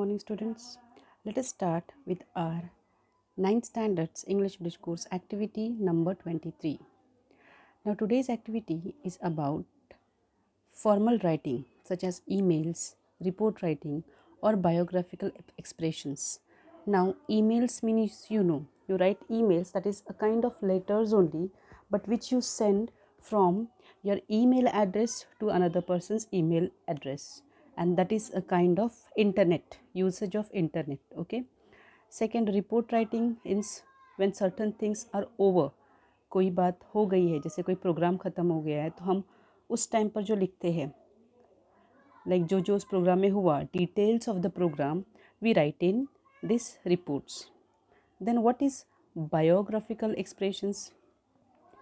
morning, students. Let us start with our 9th Standards English Bridge Course activity number 23. Now, today's activity is about formal writing such as emails, report writing, or biographical expressions. Now, emails means you write emails, that is a kind of letters only, but which you send from your email address to another person's email address, and that is a kind of internet usage of internet. Okay. Second, report writing is when certain things are over. कोई बात हो गई है, जैसे कोई programme ख़त्म हो गया है, तो हम उस टाइम पर जो लिखते हैं, लाइक जो उस प्रोग्राम में हुआ, details of the program we write in this reports. Then what is biographical expressions?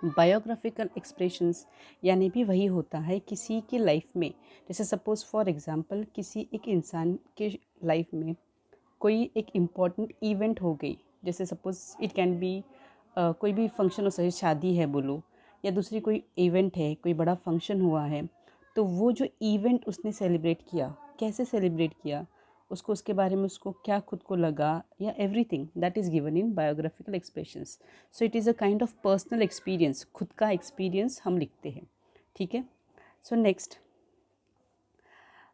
Biographical expressions यानी भी वही होता है किसी की लाइफ में, जैसे सपोज़ फॉर एग्ज़ाम्पल किसी एक इंसान के लाइफ में कोई एक इम्पॉर्टेंट इवेंट हो गई, जैसे सपोज़ इट कैन बी कोई भी फंक्शन हो सकता है, शादी है बोलो, या दूसरी कोई इवेंट है, कोई बड़ा फंक्शन हुआ है, तो वो जो इवेंट उसने सेलिब्रेट किया, कैसे सेलिब्रेट किया, उसको उसके बारे में उसको क्या खुद को लगा, या everything that is given in biographical expressions. So it is a kind of personal experience, खुद का एक्सपीरियंस हम लिखते हैं. ठीक है. So next,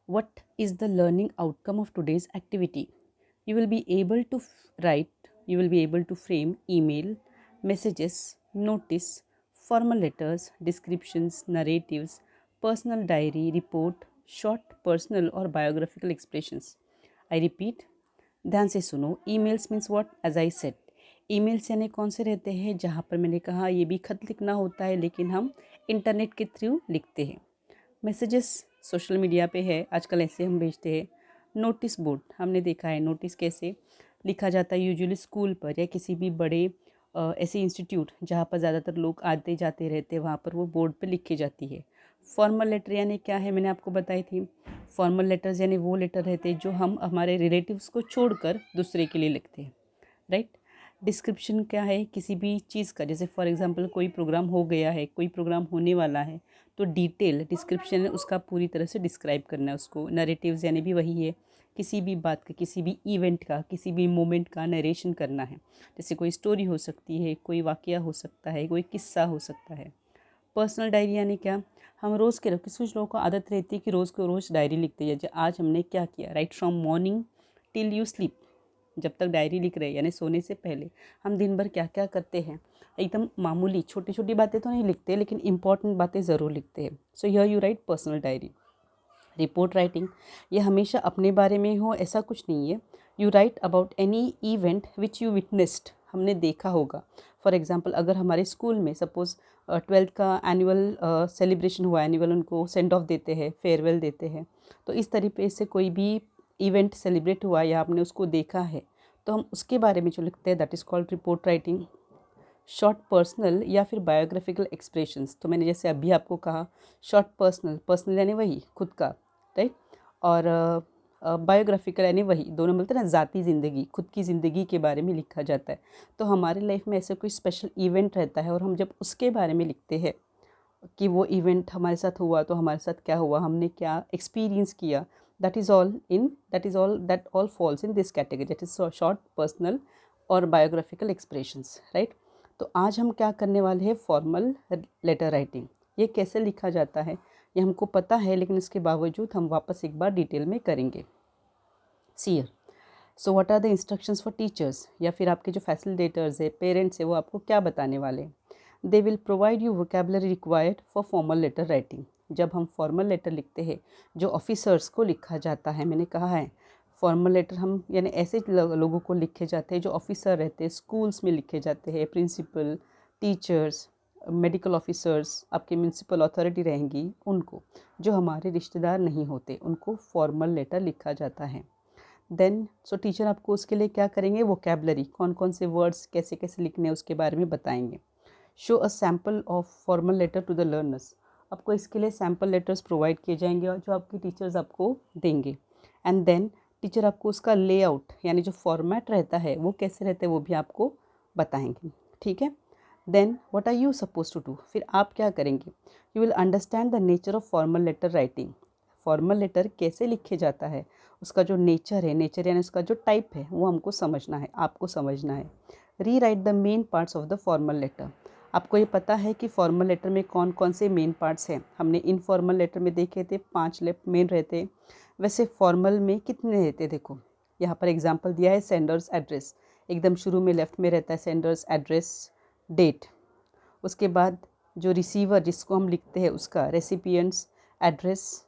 what is the learning outcome of today's activity? You will be able to you will be able to frame email, messages, notice, formal letters, descriptions, narratives, personal diary, report, short personal or biographical expressions. I repeat, ध्यान से सुनो. Emails means what? As I said, emails यानी कौन से रहते हैं, जहाँ पर मैंने कहा ये भी खत लिखना होता है, लेकिन हम इंटरनेट के थ्रू लिखते हैं. मैसेजेस सोशल मीडिया पे है आजकल, ऐसे हम भेजते हैं. नोटिस बोर्ड, हमने देखा है नोटिस कैसे लिखा जाता है, यूजुअली स्कूल पर या किसी भी बड़े ऐसे इंस्टीट्यूट जहाँ पर ज़्यादातर लोग आते जाते रहते हैं, वहाँ पर वो बोर्ड पे लिखी जाती है. फॉर्मल लेटर यानी क्या है, मैंने आपको बताई थी. फॉर्मल लेटर्स यानी वो लेटर रहते हैं जो हम हमारे रिलेटिव्स को छोड़कर दूसरे के लिए लिखते हैं, राइट. डिस्क्रिप्शन क्या है, किसी भी चीज़ का, जैसे फॉर एग्जांपल कोई प्रोग्राम हो गया है, कोई प्रोग्राम होने वाला है, तो डिटेल डिस्क्रिप्शन है उसका, पूरी तरह से डिस्क्राइब करना है उसको. नरेटिव्स यानी भी वही है, किसी भी बात का, किसी भी इवेंट का, किसी भी मोमेंट का नरेशन करना है. जैसे कोई स्टोरी हो सकती है, कोई वाक़या हो सकता है, कोई किस्सा हो सकता है. पर्सनल डायरी यानी क्या, हम रोज़ के कुछ कुछ लोगों को आदत रहती है कि रोज़ को रोज़ डायरी लिखते हैं, जैसे आज हमने क्या किया, right from morning till you sleep, जब तक डायरी लिख रहे हैं यानी सोने से पहले हम दिन भर क्या क्या करते हैं. एकदम मामूली छोटी छोटी बातें तो नहीं लिखते, लेकिन इंपॉर्टेंट बातें ज़रूर लिखते हैं. सो here you right personal diary. Report writing, ये हमेशा अपने बारे में हो ऐसा कुछ नहीं है. You write about any event which you witnessed, हमने देखा होगा. फॉर एग्जांपल अगर हमारे स्कूल में सपोज़ 12th का एनुअल सेलिब्रेशन हुआ, एनुअल उनको सेंड ऑफ देते हैं, फेयरवेल देते हैं, तो इस तरीके से कोई भी इवेंट सेलिब्रेट हुआ या आपने उसको देखा है, तो हम उसके बारे में जो लिखते हैं that is called report writing. Short personal या फिर बायोग्राफिकल एक्सप्रेशंस, तो मैंने जैसे अभी आपको कहा शॉर्ट पर्सनल यानी वही खुद का, राइट. और बायोग्राफिकल यानी वही, दोनों मिलते हैं ना, ज़ाती ज़िंदगी, खुद की ज़िंदगी के बारे में लिखा जाता है. तो हमारे लाइफ में ऐसे कोई स्पेशल इवेंट रहता है और हम जब उसके बारे में लिखते हैं कि वो इवेंट हमारे साथ हुआ तो हमारे साथ क्या हुआ, हमने क्या एक्सपीरियंस किया, that all falls in this category, that is short personal और बायोग्राफिकल एक्सप्रेशंस, राइट. तो आज हम क्या करने वाले हैं, फॉर्मल लेटर राइटिंग. ये कैसे लिखा जाता है ये हमको पता है, लेकिन इसके बावजूद हम वापस एक बार डिटेल में करेंगे. See here. So what are the instructions for teachers, या फिर आपके जो फैसिलिटेटर्स है, पेरेंट्स है, वो आपको क्या बताने वाले हैं. They will provide you vocabulary required for formal letter writing. जब हम फॉर्मल लेटर लिखते हैं जो ऑफिसर्स को लिखा जाता है, मैंने कहा है फॉर्मल लेटर हम यानी ऐसे लोगों को लिखे जाते हैं जो ऑफिसर रहते हैं, स्कूल्स में लिखे जाते हैं, प्रिंसिपल, टीचर्स, मेडिकल ऑफिसर्स, आपकी म्यूनसिपल अथॉरिटी रहेंगी, उनको, जो हमारे रिश्तेदार नहीं होते, उनको फॉर्मल लेटर लिखा जाता है. देन सो टीचर आपको उसके लिए क्या करेंगे, वोकेबलरी, कौन कौन से वर्ड्स कैसे कैसे लिखने हैं उसके बारे में बताएंगे. Show a sample of formal letter to the learners, आपको इसके लिए सैम्पल लेटर्स प्रोवाइड किए जाएंगे और जो आपके टीचर्स आपको देंगे. एंड देन टीचर आपको उसका लेआउट यानी जो फॉर्मेट रहता है वो कैसे रहता है वो भी आपको बताएंगे. ठीक है. Then what are you suppose to do, फिर आप क्या करेंगे, you will understand the nature of formal letter writing. Formal letter कैसे लिखे जाता है, उसका जो नेचर है, नेचर यानी उसका जो टाइप है, वो हमको समझना है, आपको समझना है। Rewrite the main parts of the formal letter. आपको ये पता है कि फॉर्मल लेटर में कौन कौन से मेन पार्ट्स हैं। हमने इनफॉर्मल लेटर में देखे थे 5 मेन रहते, वैसे फॉर्मल में कितने रहते। देखो यहाँ पर एग्जांपल दिया है, सेंडर्स एड्रेस, एकदम शुरू में लेफ्ट में रहता है सेंडर्स एड्रेस, डेट। उसके बाद जो रिसीवर जिसको हम लिखते हैं उसका रेसिपिएंट्स एड्रेस,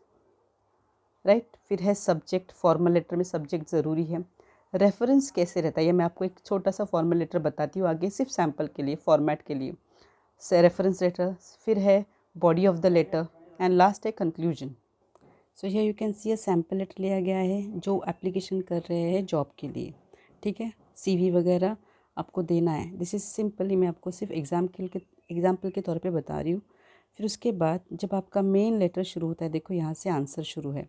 राइट। फिर है सब्जेक्ट, फॉर्मल लेटर में सब्जेक्ट ज़रूरी है। रेफरेंस कैसे रहता है, ये मैं आपको एक छोटा सा फॉर्मल लेटर बताती हूँ आगे, सिर्फ सैम्पल के लिए, फॉर्मेट के लिए। रेफरेंस लेटर, फिर है body of the letter, and last है conclusion. So here you can see a sample letter लिया गया है जो एप्लीकेशन कर रहे हैं जॉब के लिए, ठीक है। CV वगैरह आपको देना है। दिस इज़ सिंपली, मैं आपको सिर्फ एग्जाम्पल के तौर पे बता रही हूँ। फिर उसके बाद जब आपका मेन लेटर शुरू होता है, देखो यहाँ से आंसर शुरू है।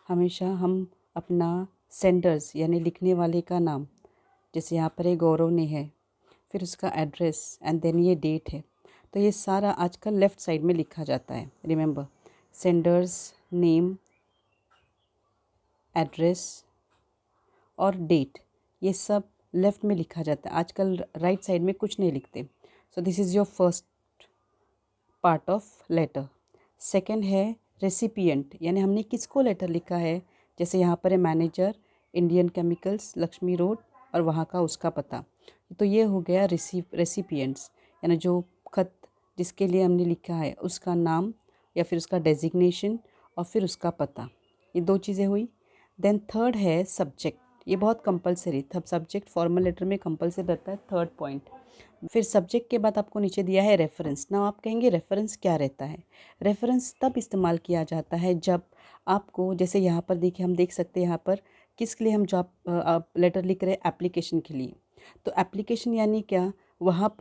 हमेशा हम अपना सेंडर्स यानी लिखने वाले का नाम, जैसे यहाँ पर एक गौरव ने है, फिर उसका एड्रेस एंड देन ये डेट है। तो ये सारा आजकल लेफ़्ट साइड में लिखा जाता है। रिमेंबर, सेंडर्स नेम, एड्रेस और डेट, ये सब लेफ़्ट में लिखा जाता है। आजकल राइट साइड में कुछ नहीं लिखते। So this is your first part of letter. Second है रेसिपिएंट, यानी हमने किसको लेटर लिखा है। जैसे यहाँ पर है manager, Indian chemicals, Lakshmi road, और वहाँ का उसका पता। तो ये हो गया रेसिपिएंट्स, यानी जो खत जिसके लिए हमने लिखा है उसका नाम या फिर उसका डेजिग्नेशन और फिर उसका पता, ये 2 चीज़ें हुई। देन थर्ड है सब्जेक्ट, ये बहुत कंपलसरी था, सब्जेक्ट फॉर्मल लेटर में कंपलसरी रहता है, थर्ड पॉइंट। फिर सब्जेक्ट के बाद आपको नीचे दिया है रेफरेंस। ना आप कहेंगे रेफरेंस क्या रहता है। रेफरेंस तब इस्तेमाल किया जाता है जब आपको, जैसे यहाँ पर देखिए, हम देख सकते हैं यहाँ पर किसके लिए हम जॉब लेटर लिख रहे हैं, एप्लीकेशन के लिए। तो एप्लीकेशन यानी क्या, वहाँ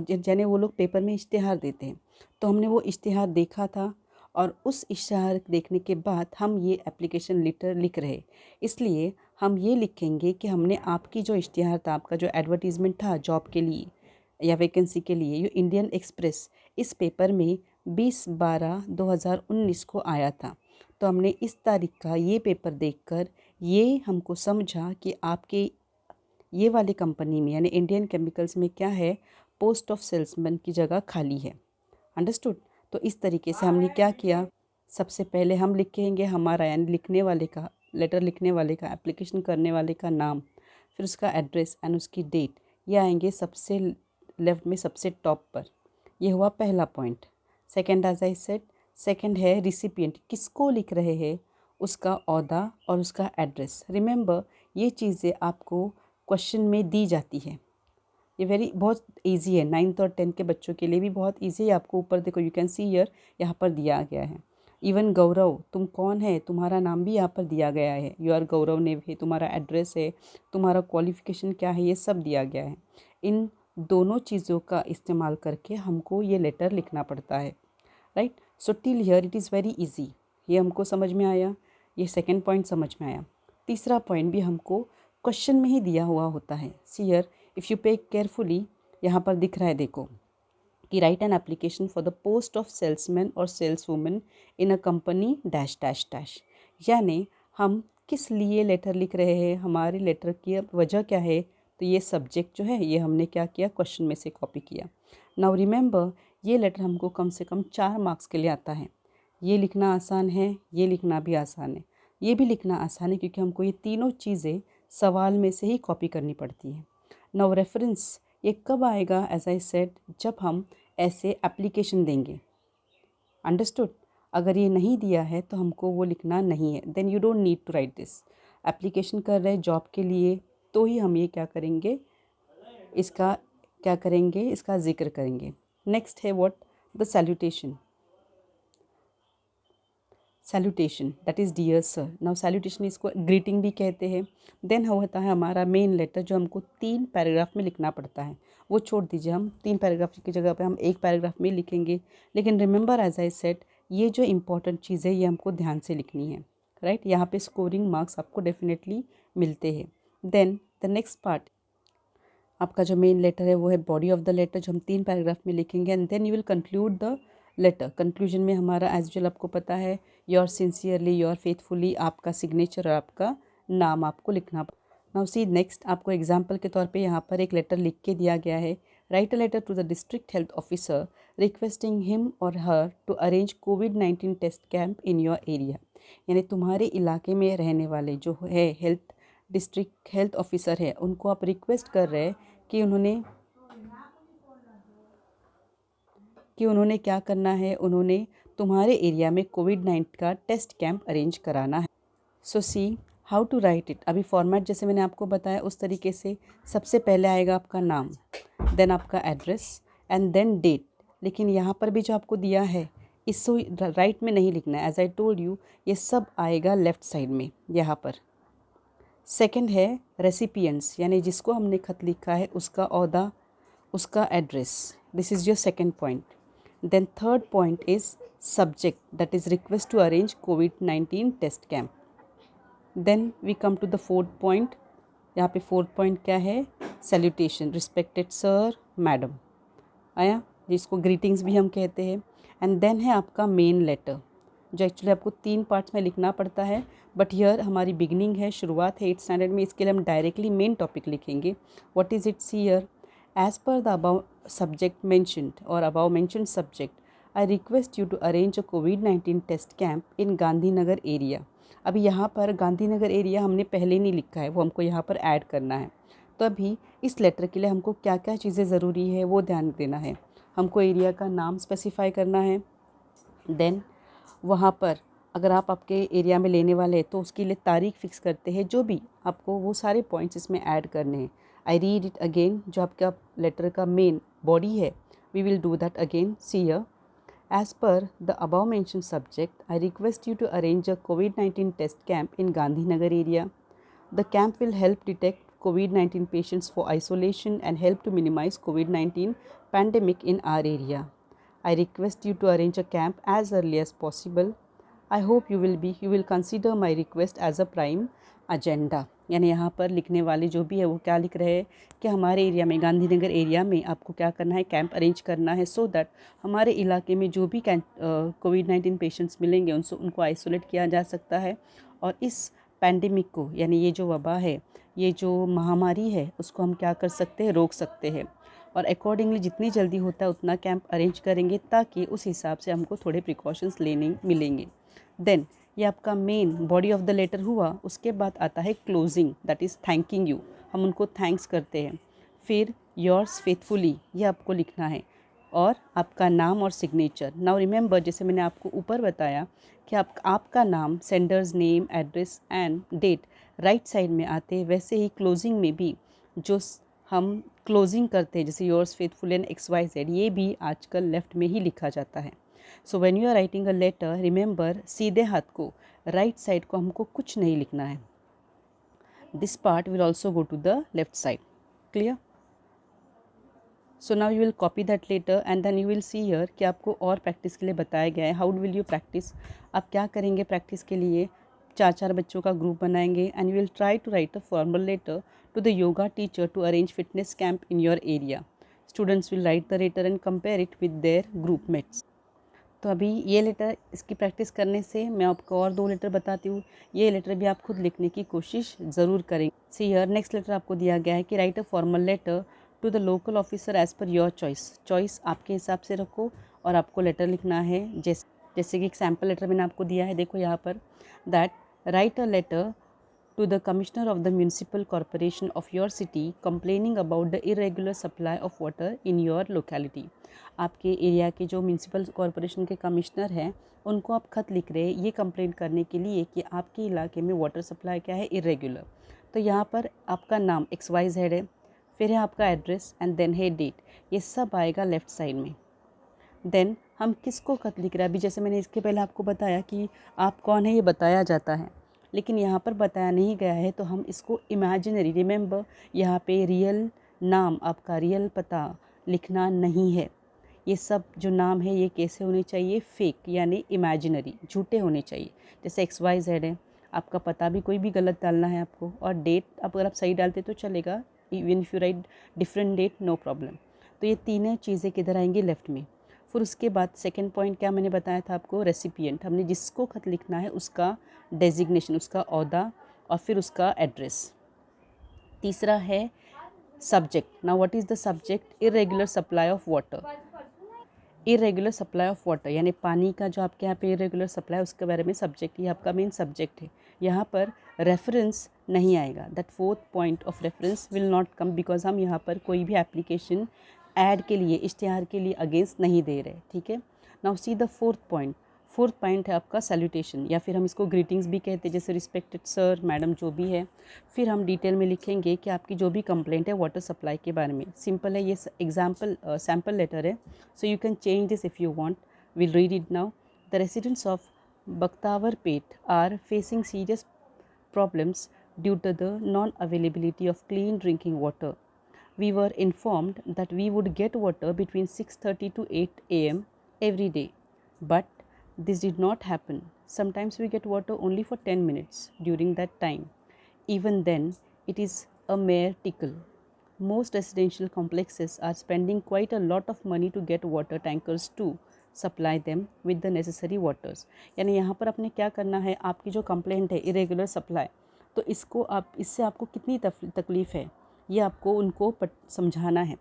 यानी वो लोग पेपर में इश्तिहार देते हैं, तो हमने वो इश्तिहार देखा था और उस इश्तिहार देखने के बाद हम ये एप्लीकेशन लेटर लिख रहे, इसलिए हम ये लिखेंगे कि हमने आपकी जो इश्तिहार था, आपका जो एडवर्टीज़मेंट था जॉब के लिए या वैकेंसी के लिए, ये इंडियन एक्सप्रेस इस पेपर में 20/12/2019 को आया था। तो हमने इस तारीख का ये पेपर देखकर ये हमको समझा कि आपके ये वाली कंपनी में यानी इंडियन केमिकल्स में क्या है, पोस्ट ऑफ सेल्समैन की जगह खाली है। अंडरस्टूड। तो इस तरीके से हमने क्या किया, सबसे पहले हम लिखेंगे हमारा यानी लिखने वाले का, लेटर लिखने वाले का, एप्लीकेशन करने वाले का नाम, फिर उसका एड्रेस एंड उसकी डेट, ये आएंगे सबसे लेफ्ट में सबसे टॉप पर। ये हुआ पहला point. Second, as I said, second है रिसिपिएंट, किसको लिख रहे हैं, उसका ओहदा और उसका एड्रेस। रिमेंबर, ये चीज़ें आपको क्वेश्चन में दी जाती है। ये बहुत इजी है, 9th और 10th के बच्चों के लिए भी बहुत इजी है। आपको ऊपर देखो, यू कैन सी हियर, यहाँ पर दिया गया है। इवन गौरव, तुम कौन है, तुम्हारा नाम भी यहाँ पर दिया गया है, यू आर गौरव ने है, तुम्हारा एड्रेस है, तुम्हारा क्वालिफ़िकेशन क्या है, ये सब दिया गया है। इन दोनों चीज़ों का इस्तेमाल करके हमको ये लेटर लिखना पड़ता है, right. So till here it is very easy. ये हमको समझ में आया, ये सेकेंड पॉइंट समझ में आया। तीसरा पॉइंट भी हमको क्वेश्चन में ही दिया हुआ होता है। See here, if you pay carefully, यहाँ पर दिख रहा है देखो कि write an application for the post of salesman और sales women in a company dash dash dash, यानी हम किस लिए लेटर लिख रहे हैं, हमारे लेटर की वजह क्या है। तो ये सब्जेक्ट जो है ये हमने क्या किया, क्वेश्चन में से कॉपी किया। नाउ रिमेंबर, ये लेटर हमको कम से कम 4 मार्क्स के लिए आता है। ये लिखना आसान है, ये लिखना भी आसान है, ये भी लिखना आसान है, क्योंकि हमको ये तीनों चीज़ें सवाल में से ही कॉपी करनी पड़ती है। नाउ रेफरेंस, ये कब आएगा, एज आई सेड, जब हम ऐसे एप्लीकेशन देंगे। अंडरस्टूड। अगर ये नहीं दिया है तो हमको वो लिखना नहीं है, then you don't need to write this. Application कर रहे जॉब के लिए तो ही हम ये क्या करेंगे, इसका क्या करेंगे, इसका जिक्र करेंगे। नेक्स्ट है what, the salutation. Salutation that is dear sir. Now salutation, इसको ग्रीटिंग भी कहते हैं। देन होता है हमारा मेन लेटर जो हमको 3 पैराग्राफ में लिखना पड़ता है। वो छोड़ दीजिए, हम 3 पैराग्राफ की जगह पे हम 1 पैराग्राफ में लिखेंगे। लेकिन रिमेंबर, एज आई सेड, ये जो इंपॉर्टेंट चीज़ है ये हमको ध्यान से लिखनी है, राइट। यहाँ पे स्कोरिंग मार्क्स आपको डेफिनेटली मिलते हैं। देन द नेक्स्ट पार्ट, आपका जो मेन लेटर है वो है बॉडी ऑफ द लेटर, जो हम 3 पैराग्राफ में लिखेंगे। And then you will conclude the letter. Conclusion में हमारा एज यूजुअल आपको पता है, योर सिंसियरली, योर फेथफुली, आपका सिग्नेचर और आपका नाम आपको लिखना। नाउ सी नेक्स्ट, आपको एग्जाम्पल के तौर पे यहाँ पर एक लेटर लिख के दिया गया है। Write a letter to the district health officer requesting him और हर टू अरेंज कोविड-19 test camp in your area. यानी तुम्हारे इलाके में रहने वाले जो है हेल्थ डिस्ट्रिक्ट हेल्थ ऑफिसर है, उनको आप रिक्वेस्ट कर रहे हैं कि उन्होंने क्या करना है, उन्होंने तुम्हारे एरिया में कोविड-19 का टेस्ट कैंप अरेंज कराना है। So see how to write it. अभी फॉर्मेट जैसे मैंने आपको बताया उस तरीके से सबसे पहले आएगा आपका नाम, देन आपका एड्रेस एंड देन डेट। लेकिन यहाँ पर भी जो आपको दिया है इसको राइट में नहीं लिखना है। एज आई टोल्ड यू, ये सब आएगा लेफ़्ट साइड में यहाँ पर। सेकंड है रेसिपिएंट्स, यानी जिसको हमने खत लिखा है उसका ओहदा, उसका address. This is your second point. Then third point is subject, that is request to arrange कोविड-19 test camp. Then we come to the fourth point. यहाँ पे फोर्थ पॉइंट क्या है, सैल्यूटेशन, रिस्पेक्टेड सर, मैडम, आया, जिसको greetings भी हम कहते हैं। एंड देन है आपका मेन लेटर, जो एक्चुअली आपको 3 पार्ट्स में लिखना पड़ता है, बट हियर हमारी बिगनिंग है, शुरुआत है 8th स्टैंडर्ड में, इसके लिए हम डायरेक्टली मेन टॉपिक लिखेंगे। What is its here, as per the above subject mentioned और above mentioned subject, I request you to arrange a कोविड-19 test camp in Gandhinagar area. अभी यहाँ पर गांधीनगर एरिया हमने पहले नहीं लिखा है, वो हमको यहाँ पर ऐड करना है। तो अभी इस लेटर के लिए हमको क्या क्या चीज़ें ज़रूरी है वो ध्यान देना है। हमको एरिया का नाम स्पेसिफाई करना है। देन वहाँ पर अगर आप आपके एरिया में लेने वाले हैं तो उसके लिए तारीख फिक्स करते हैं, जो भी आपको वो सारे पॉइंट्स इसमें ऐड करने हैं। आई रीड इट अगेन, जो आपका लेटर का मेन बॉडी है, we will do that again. See here, as per the above mentioned subject, I request you to arrange a COVID-19 test camp in Gandhinagar area. The camp will help detect COVID-19 patients for isolation and help to minimize COVID-19 pandemic in our area. I request you to arrange a camp as early as possible. I hope you will consider my request as a prime agenda. यानी यहाँ पर लिखने वाले जो भी है वो क्या लिख रहे हैं कि हमारे एरिया में, गांधीनगर एरिया में आपको क्या करना है, कैंप अरेंज करना है, सो दैट हमारे इलाके में जो भी कोविड-19 पेशेंट्स मिलेंगे उनको आइसोलेट किया जा सकता है और इस पैंडेमिक को, यानी ये जो वबा है, ये जो महामारी है, उसको हम क्या कर सकते हैं, रोक सकते हैं। और अकॉर्डिंगली जितनी जल्दी होता है उतना कैंप अरेंज करेंगे, ताकि उस हिसाब से हमको थोड़े प्रिकॉशंस लेने मिलेंगे। देन ये आपका main body of the letter हुआ। उसके बाद आता है closing, that is thanking you, हम उनको थैंक्स करते हैं। फिर योर्स फेथफुली, ये आपको लिखना है, और आपका नाम और सिग्नेचर। नाउ रिमेंबर, जैसे मैंने आपको ऊपर बताया कि आपका नाम, sender's name, address and date right side में आते हैं, वैसे ही क्लोजिंग में भी जो हम क्लोजिंग करते हैं, जैसे योर्स फेथफुल एंड XYZ, ये भी आजकल लेफ़्ट में ही लिखा जाता है। So when you are writing a letter, remember, सीधे हाथ को, राइट साइड को हमको कुछ नहीं लिखना है। This part will also go to the left side. Clear? So now you will copy that letter and then you will see here कि आपको और प्रैक्टिस के लिए बताया गया है। हाउ विल यू प्रैक्टिस, आप क्या करेंगे प्रैक्टिस के लिए, 4-4 बच्चों का ग्रुप बनाएंगे and you will try to write a formal letter to the yoga teacher to arrange fitness camp in your area. Students will write the letter and compare it with their group mates. तो अभी ये letter, इसकी practice करने से मैं आपको और 2 letter बताती हूँ। ये लेटर भी आप खुद लिखने की कोशिश ज़रूर करें। सी हियर, नेक्स्ट लेटर आपको दिया गया है कि write a formal letter to the local officer as per your choice. Choice आपके हिसाब से रखो और आपको लेटर लिखना है। जैसे कि एक सैम्पल लेटर मैंने आपको दिया है, देखो यहाँ पर, that write a letter to the Commissioner of the Municipal Corporation of your city complaining about the irregular supply of water in your locality. आपके एरिया के जो म्यूनसिपल कॉरपोरेशन के कमिश्नर हैं उनको आप खत लिख रहे हैं ये कंप्लेंट करने के लिए कि आपके इलाके में वाटर सप्लाई क्या है, इरेगुलर। तो यहाँ पर आपका नाम XYZ है, फिर है आपका एड्रेस एंड देन है डेट, ये सब आएगा लेफ़्ट साइड में। देन हम किसको खत लिख रहे हैं, अभी जैसे मैंने इसके पहले आपको बताया कि आप कौन है ये बताया जाता है, लेकिन यहाँ पर बताया नहीं गया है, तो हम इसको इमेजिनरी, रिमेंबर यहाँ पे रियल नाम, आपका रियल पता लिखना नहीं है। ये सब जो नाम है ये कैसे होने चाहिए, फेक, यानी इमेजिनरी, झूठे होने चाहिए। जैसे XYZ है, आपका पता भी कोई भी गलत डालना है आपको, और डेट अगर आप सही डालते तो चलेगा, even if you write different date no problem. तो ये तीनों चीज़ें किधर आएंगी, लेफ़्ट में। फिर उसके बाद सेकेंड पॉइंट क्या मैंने बताया था आपको, रेसिपिएंट, हमने जिसको खत लिखना है उसका डेजिग्नेशन, उसका ओहदा और फिर उसका एड्रेस। तीसरा है subject. Now what is the subject, irregular supply of water. Irregular supply of water यानी पानी का जो आपके यहाँ पे इरेगुलर सप्लाई, उसके बारे में सब्जेक्ट, ये आपका मेन सब्जेक्ट है। यहाँ पर रेफरेंस नहीं आएगा, that fourth point of reference will not come, because हम यहाँ पर कोई भी एप्लीकेशन ऐड के लिए, इश्तिहार के लिए अगेंस्ट नहीं दे रहे, ठीक है। Now see the fourth point. Fourth point है आपका सैल्यूटेशन, या फिर हम इसको ग्रीटिंग्स भी कहते हैं, जैसे रिस्पेक्टेड सर, मैडम, जो भी है। फिर हम डिटेल में लिखेंगे कि आपकी जो भी कंप्लेंट है वाटर सप्लाई के बारे में। सिंपल है, ये एग्जाम्पल सैम्पल लेटर है, so you can change this if you want. We'll read it now. The residents of Bakhtawarpet are facing serious problems due to the non-availability of clean drinking water. We were informed that we would get water between 6:30 to 8 a.m. every day, but this did not happen. Sometimes we get water only for 10 minutes during that time. Even then, it is a mere tickle. Most residential complexes are spending quite a lot of money to get water tankers to supply them with the necessary waters. यानी यहाँ पर आपने क्या करना है, आपकी जो complaint है इरेगुलर सप्लाई, तो इसको आप, इससे आपको कितनी तकलीफ़ है ये आपको उनको समझाना है।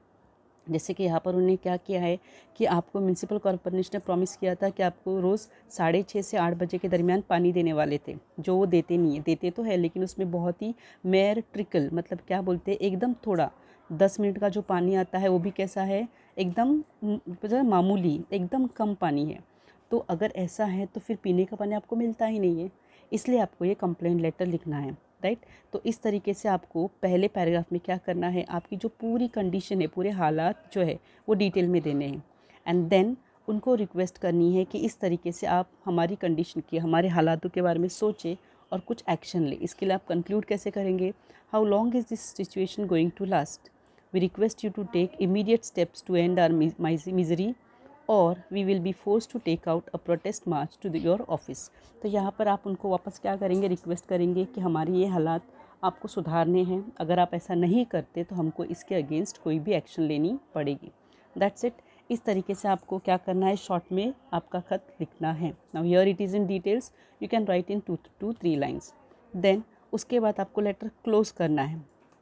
जैसे कि यहाँ पर उन्होंने क्या किया है कि आपको म्यूनसिपल कॉर्पोरेशन ने प्रॉमिस किया था कि आपको रोज़ 6:30 से 8 बजे के दरमियान पानी देने वाले थे, जो वो देते नहीं है। देते तो है लेकिन उसमें बहुत ही मेयर ट्रिकल, मतलब क्या बोलते हैं, एकदम थोड़ा 10 मिनट का जो पानी आता है वो भी कैसा है, एकदम मामूली, एकदम कम पानी है। तो अगर ऐसा है तो फिर पीने का पानी आपको मिलता ही नहीं है, इसलिए आपको ये कंप्लेंट लेटर लिखना है, राइट। तो इस तरीके से आपको पहले पैराग्राफ में क्या करना है, आपकी जो पूरी कंडीशन है, पूरे हालात जो है वो डिटेल में देने हैं, एंड देन उनको रिक्वेस्ट करनी है कि इस तरीके से आप हमारी कंडीशन की, हमारे हालातों के बारे में सोचें और कुछ एक्शन ले। इसके लिए आप कंक्लूड कैसे करेंगे, how long is this situation going to last, we request you to take immediate steps to end our misery और we will be force to take out a protest march to your office. तो यहाँ पर आप उनको वापस क्या करेंगे, request करेंगे कि हमारे ये हालात आपको सुधारने हैं, अगर आप ऐसा नहीं करते तो हमको इसके अगेंस्ट कोई भी एक्शन लेनी पड़ेगी। That's it. इस तरीके से आपको क्या करना है, शॉर्ट में आपका खत लिखना है। Now here it is in details, you can write in 2 to 3 lines. देन उसके बाद आपको लेटर क्लोज करना है।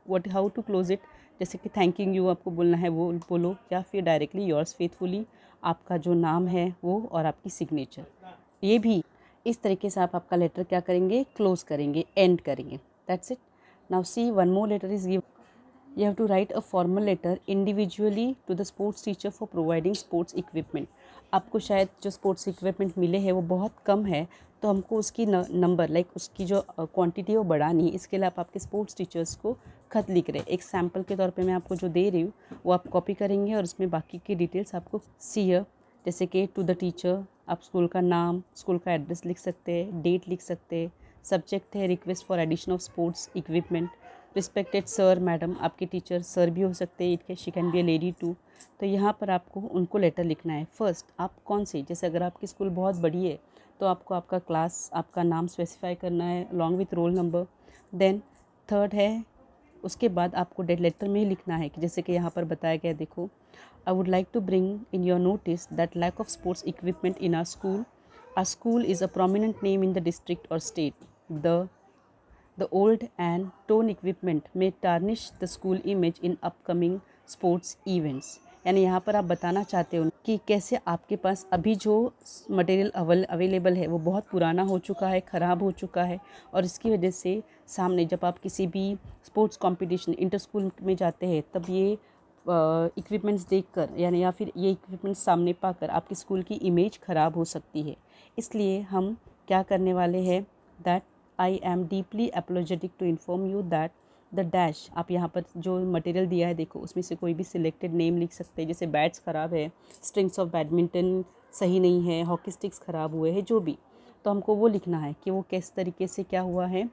What, how to close it, जैसे कि थैंकिंग यू आपको बोलना है वो बोलो, या फिर डायरेक्टली योर्स फेथफुली, आपका जो नाम है वो और आपकी सिग्नेचर, ये भी इस तरीके से आप आपका लेटर क्या करेंगे, क्लोज करेंगे, एंड करेंगे। That's it. Now see one more letter is give, you have to write a formal letter individually to the sports teacher for providing sports equipment. आपको शायद जो स्पोर्ट्स इक्विपमेंट मिले हैं वो बहुत कम है, तो हमको उसकी नंबर, लाइक उसकी जो क्वांटिटी है वो बढ़ानी है। इसके लिए आप आपके स्पोर्ट्स टीचर्स को खत लिख रहे हैं। एक सैम्पल के तौर पे मैं आपको जो दे रही हूँ वो आप कॉपी करेंगे और उसमें बाकी की डिटेल्स आपको सीयर, जैसे कि टू द टीचर, आप स्कूल का नाम, स्कूल का एड्रेस लिख सकते हैं, डेट लिख सकते हैं, सब्जेक्ट है request for addition of sports equipment, respected sir, madam, आपके टीचर सर भी हो सकते हैं, it she can be a lady too. तो यहाँ पर आपको उनको लेटर लिखना है। फर्स्ट आप कौन से, जैसे अगर आपकी स्कूल बहुत बड़ी है तो आपको आपका क्लास, आपका नाम स्पेसिफाई करना है along with roll number. Then third है, उसके बाद आपको डेट लेटर में ही लिखना है कि जैसे कि यहाँ पर बताया गया, देखो, I would like to bring in your notice that lack of sports equipment in our school is a prominent name in the district और स्टेट। The old and torn equipment may tarnish the school image in upcoming sports events. यानी यहाँ पर आप बताना चाहते हो कि कैसे आपके पास अभी जो मटेरियल अवेलेबल है वो बहुत पुराना हो चुका है, ख़राब हो चुका है, और इसकी वजह से सामने जब आप किसी भी स्पोर्ट्स कंपटीशन इंटर स्कूल में जाते हैं तब ये इक्विपमेंट्स देखकर, यानी या फिर ये इक्विपमेंट्स सामने पाकर आपकी स्कूल की इमेज ख़राब हो सकती है। इसलिए हम क्या करने वाले हैं, that I am deeply apologetic to inform you that the dash, आप यहाँ पर जो मटेरियल दिया है देखो उसमें से कोई भी सिलेक्टेड नेम लिख सकते हैं, जैसे बैट्स ख़राब है, स्ट्रिंग्स ऑफ बैडमिंटन सही नहीं है, हॉकी स्टिक्स ख़राब हुए हैं, जो भी, तो हमको वो लिखना है कि वो किस तरीके से क्या हुआ है,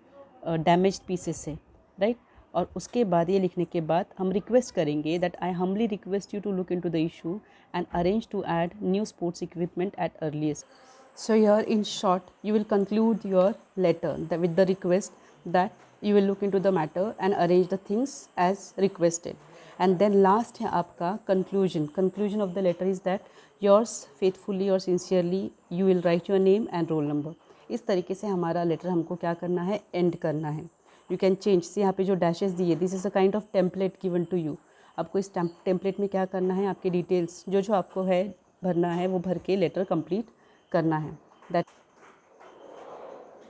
डैमेज्ड पीसेस से, राइट। और उसके बाद ये लिखने के बाद हम रिक्वेस्ट करेंगे that I humbly request you to look into the issue and arrange to add new sports equipment at earliest. So here in short you will conclude your letter with the request that you will look into the matter and arrange the things as requested. And then last है आपका conclusion of the letter is that yours faithfully और sincerely you will write your name and roll number. इस तरीके से हमारा letter हमको क्या करना है, एंड करना है। यू कैन चेंज, से यहाँ पे जो डैशेस दिए, this is a kind of template given to you. आपको इस टेम्पलेट में क्या करना है, आपके डिटेल्स जो जो आपको है भरना है वो भर के लेटर कंप्लीट करना है। That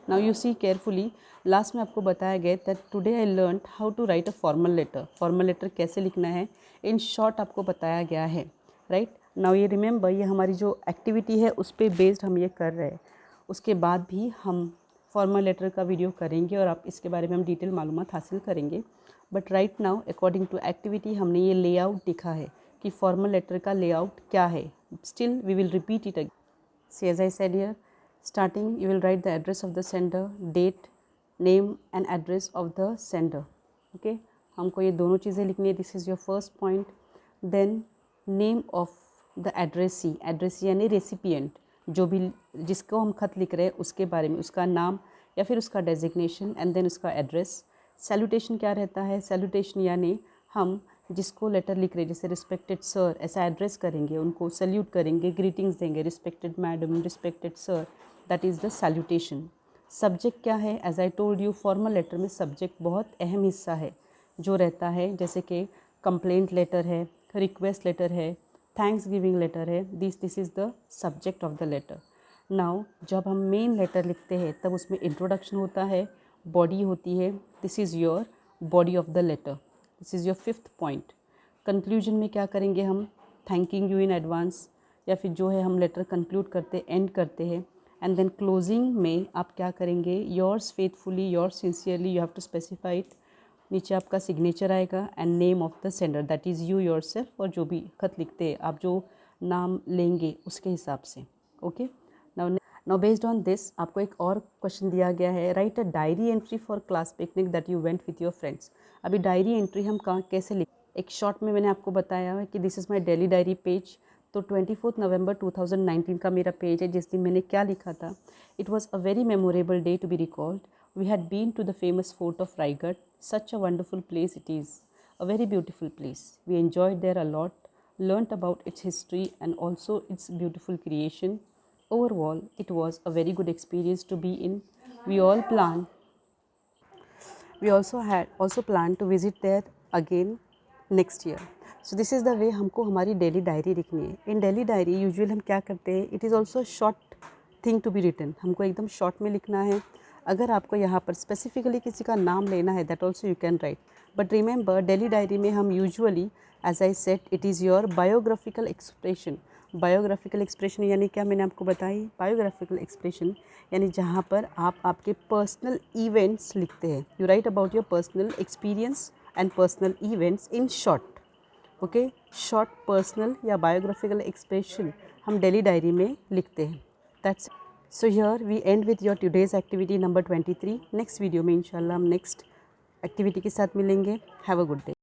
now you see carefully, last में आपको बताया गया that today I learn how to write a formal letter. Formal letter कैसे लिखना है इन शॉर्ट आपको बताया गया है, राइट। नाउ ये रिमेंबर, ये हमारी जो एक्टिविटी है उस पर बेस्ड हम ये कर रहे हैं। उसके बाद भी हम फॉर्मल लेटर का वीडियो करेंगे और आप इसके बारे में हम डिटेल मालूमात हासिल करेंगे। But right now according to activity हमने ये लेआउट दिखा है कि फॉर्मल लेटर का लेआउट क्या है। Still we will repeat it again. See as I said here, starting you will write the address of the sender, date, name and address of the sender. Okay, हमको ये दोनों चीज़ें लिखनी है। This is your first point. Then name of the addressee यानी recipient, जो भी जिसको हम खत लिख रहे हैं उसके बारे में, उसका नाम या फिर उसका डेजिग्नेशन एंड देन उसका एड्रेस। सैल्यूटेशन क्या रहता है, सैल्यूटेशन यानी हम जिसको लेटर लिख रहे हैं, जैसे रिस्पेक्टेड सर ऐसा एड्रेस करेंगे, उनको सल्यूट करेंगे, ग्रीटिंग्स देंगे, respected madam, respected sir, that is the salutation. Subject क्या है, as I told you formal letter में सब्जेक्ट बहुत अहम हिस्सा है जो रहता है, जैसे कि कंप्लेंट लेटर है, रिक्वेस्ट लेटर है, थैंक्स गिविंग लेटर है, this is the subject of the letter. Now जब हम मेन लेटर लिखते हैं तब उसमें इंट्रोडक्शन होता है, बॉडी होती है, this is your body of the letter, this is your fifth point. Conclusion में क्या करेंगे हम, थैंकिंग यू इन एडवांस, या फिर जो है हम लेटर कंक्लूड करते एंड करते हैं। एंड देन क्लोजिंग में आप क्या करेंगे, yours faithfully, yours sincerely, you have to specify it. नीचे आपका सिग्नेचर आएगा and name of the sender, that is you yourself, और जो भी खत लिखते हैं आप जो नाम लेंगे उसके हिसाब से। Okay, now based on this आपको एक और क्वेश्चन दिया गया है, write a diary entry for class picnic that you went with your friends. अभी डायरी एंट्री हम कहाँ कैसे लिख, एक शॉर्ट में मैंने आपको बताया है कि this is my daily diary page. तो 24 नवंबर 2019 का मेरा पेज है, जिस दिन मैंने क्या लिखा था, it was a very memorable day to be recalled. We had been to the famous fort of Raigad, such a wonderful place it is, a very beautiful place, we enjoyed there a lot, learnt about its history and also its beautiful creation. Overall, it was a very good experience to be in. We all planned we also planned to visit there again next year. So this is the way हमको हमारी daily diary लिखनी है। इन daily diary usual हम क्या करते हैं, it is also short thing to be written, हमको एकदम शॉर्ट में लिखना है। अगर आपको यहाँ पर स्पेसिफिकली किसी का नाम लेना है that also you can write, but remember daily diary में हम usually, as I said, it is your biographical expression. Biographical expression यानी क्या, मैंने आपको बताई, बायोग्राफिकल एक्सप्रेशन यानी जहाँ पर आप आपके पर्सनल इवेंट्स लिखते हैं, you write about your personal experience and personal events in short. Okay, short personal या बायोग्राफिकल एक्सप्रेशन हम डेली डायरी में लिखते हैं। That's so here we end with your today's activity number 23। Next video में इंशाल्लाह हम नेक्स्ट एक्टिविटी के साथ मिलेंगे। Have a good day.